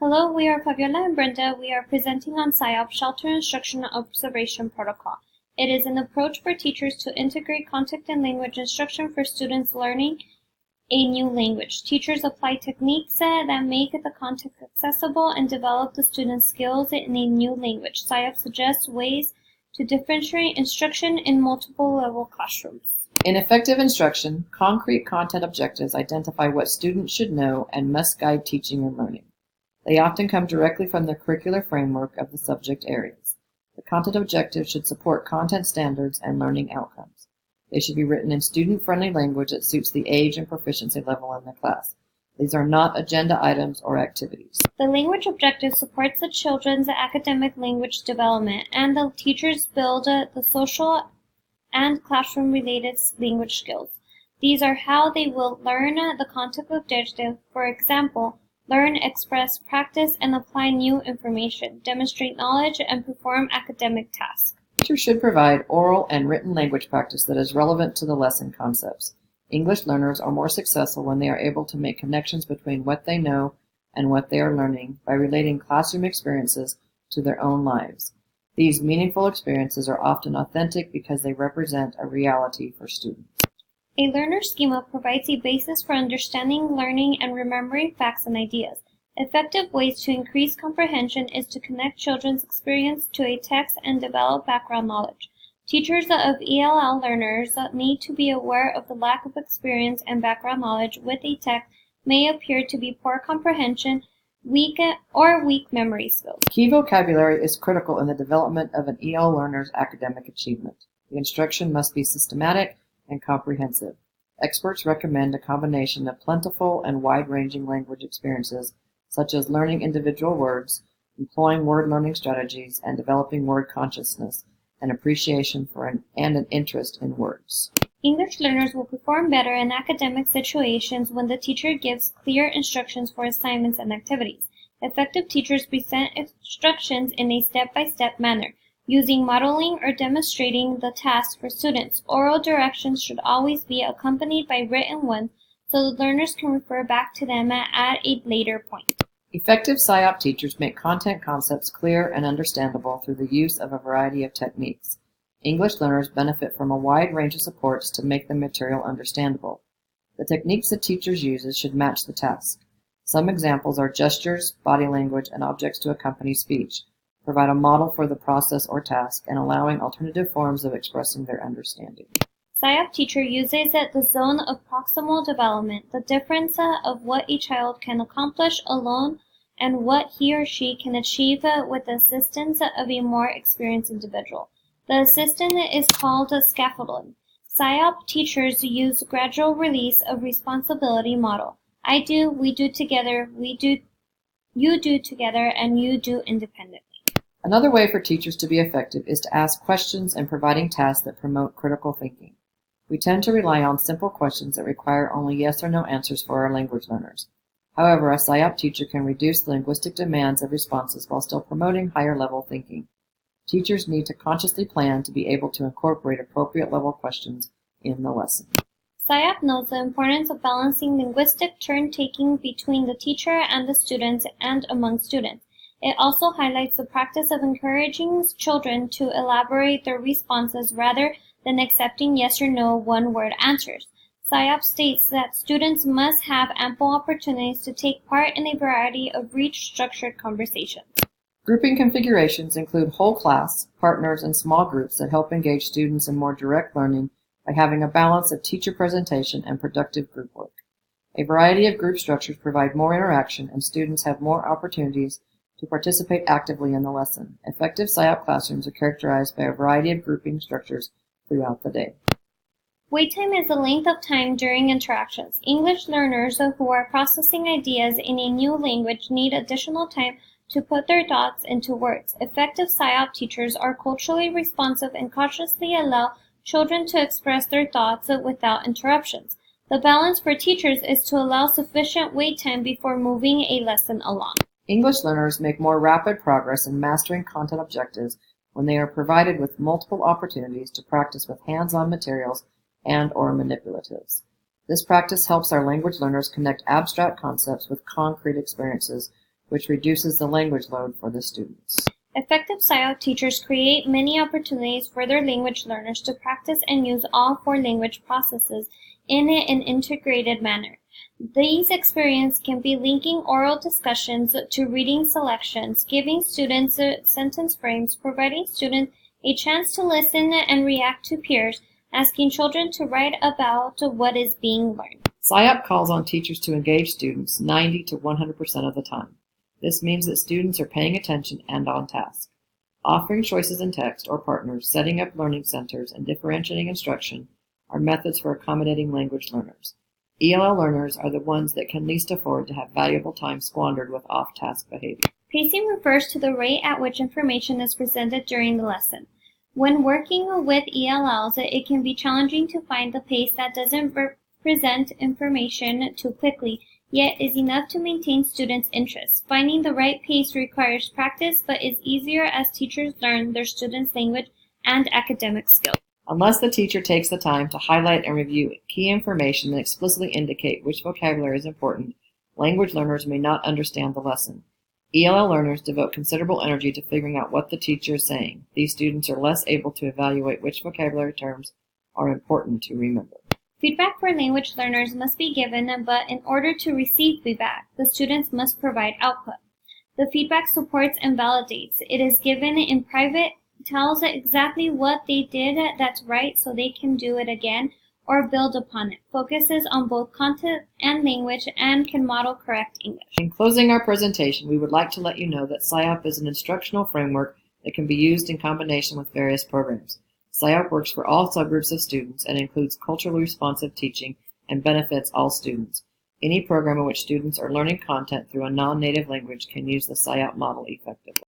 Hello, we are Fabiola and Brenda. We are presenting on SIOP, Shelter Instruction Observation Protocol. It is an approach for teachers to integrate content and language instruction for students learning a new language. Teachers apply techniques that make the content accessible and develop the students' skills in a new language. SIOP suggests ways to differentiate instruction in multiple level classrooms. In effective instruction, concrete content objectives identify what students should know and must guide teaching and learning. They often come directly from the curricular framework of the subject areas. The content objectives should support content standards and learning outcomes. They should be written in student-friendly language that suits the age and proficiency level in the class. These are not agenda items or activities. The language objective supports the children's academic language development, and the teachers build the social and classroom-related language skills. These are how they will learn the content objective. For example, learn, express, practice, and apply new information, demonstrate knowledge, and perform academic tasks. Teachers should provide oral and written language practice that is relevant to the lesson concepts. English learners are more successful when they are able to make connections between what they know and what they are learning by relating classroom experiences to their own lives. These meaningful experiences are often authentic because they represent a reality for students. A learner schema provides a basis for understanding, learning, and remembering facts and ideas. Effective ways to increase comprehension is to connect children's experience to a text and develop background knowledge. Teachers of ELL learners need to be aware of the lack of experience and background knowledge with a text may appear to be poor comprehension, weak memory skills. Key vocabulary is critical in the development of an EL learner's academic achievement. The instruction must be systematic and comprehensive. Experts recommend a combination of plentiful and wide-ranging language experiences, such as learning individual words, employing word learning strategies, and developing word consciousness, an appreciation for and an interest in words. English learners will perform better in academic situations when the teacher gives clear instructions for assignments and activities. Effective teachers present instructions in a step-by-step manner, using modeling or demonstrating the task for students. Oral directions should always be accompanied by written ones so the learners can refer back to them at a later point. Effective SIOP teachers make content concepts clear and understandable through the use of a variety of techniques. English learners benefit from a wide range of supports to make the material understandable. The techniques that teachers use should match the task. Some examples are gestures, body language, and objects to accompany speech, provide a model for the process or task, and allowing alternative forms of expressing their understanding. SIOP teacher uses the zone of proximal development, the difference of what a child can accomplish alone and what he or she can achieve with the assistance of a more experienced individual. The assistant is called scaffolding. SIOP teachers use gradual release of responsibility model. I do, we do together, you do together, and you do independently. Another way for teachers to be effective is to ask questions and providing tasks that promote critical thinking. We tend to rely on simple questions that require only yes or no answers for our language learners. However, a SIOP teacher can reduce the linguistic demands of responses while still promoting higher level thinking. Teachers need to consciously plan to be able to incorporate appropriate level questions in the lesson. SIOP knows the importance of balancing linguistic turn-taking between the teacher and the students and among students. It also highlights the practice of encouraging children to elaborate their responses rather than accepting yes or no one-word answers. SIOP states that students must have ample opportunities to take part in a variety of structured conversations. Grouping configurations include whole class, partners, and small groups that help engage students in more direct learning by having a balance of teacher presentation and productive group work. A variety of group structures provide more interaction, and students have more opportunities to participate actively in the lesson. Effective SIOP classrooms are characterized by a variety of grouping structures throughout the day. Wait time is the length of time during interactions. English learners who are processing ideas in a new language need additional time to put their thoughts into words. Effective SIOP teachers are culturally responsive and cautiously allow children to express their thoughts without interruptions. The balance for teachers is to allow sufficient wait time before moving a lesson along. English learners make more rapid progress in mastering content objectives when they are provided with multiple opportunities to practice with hands-on materials and/or manipulatives. This practice helps our language learners connect abstract concepts with concrete experiences, which reduces the language load for the students. Effective SIOP teachers create many opportunities for their language learners to practice and use all four language processes in an integrated manner. These experiences can be linking oral discussions to reading selections, giving students sentence frames, providing students a chance to listen and react to peers, asking children to write about what is being learned. SIOP calls on teachers to engage students 90 to 100% of the time. This means that students are paying attention and on task. Offering choices in text or partners, setting up learning centers, and differentiating instruction are methods for accommodating language learners. ELL learners are the ones that can least afford to have valuable time squandered with off-task behavior. Pacing refers to the rate at which information is presented during the lesson. When working with ELLs, it can be challenging to find the pace that doesn't present information too quickly, yet is enough to maintain students' interest. Finding the right pace requires practice, but is easier as teachers learn their students' language and academic skills. Unless the teacher takes the time to highlight and review key information and explicitly indicate which vocabulary is important, language learners may not understand the lesson. ELL learners devote considerable energy to figuring out what the teacher is saying. These students are less able to evaluate which vocabulary terms are important to remember. Feedback for language learners must be given, but in order to receive feedback, the students must provide output. The feedback supports and validates. It is given in private, tells exactly what they did that's right so they can do it again or build upon it, focuses on both content and language, and can model correct English. In closing our presentation, we would like to let you know that SIOP is an instructional framework that can be used in combination with various programs. SIOP works for all subgroups of students and includes culturally responsive teaching and benefits all students. Any program in which students are learning content through a non-native language can use the SIOP model effectively.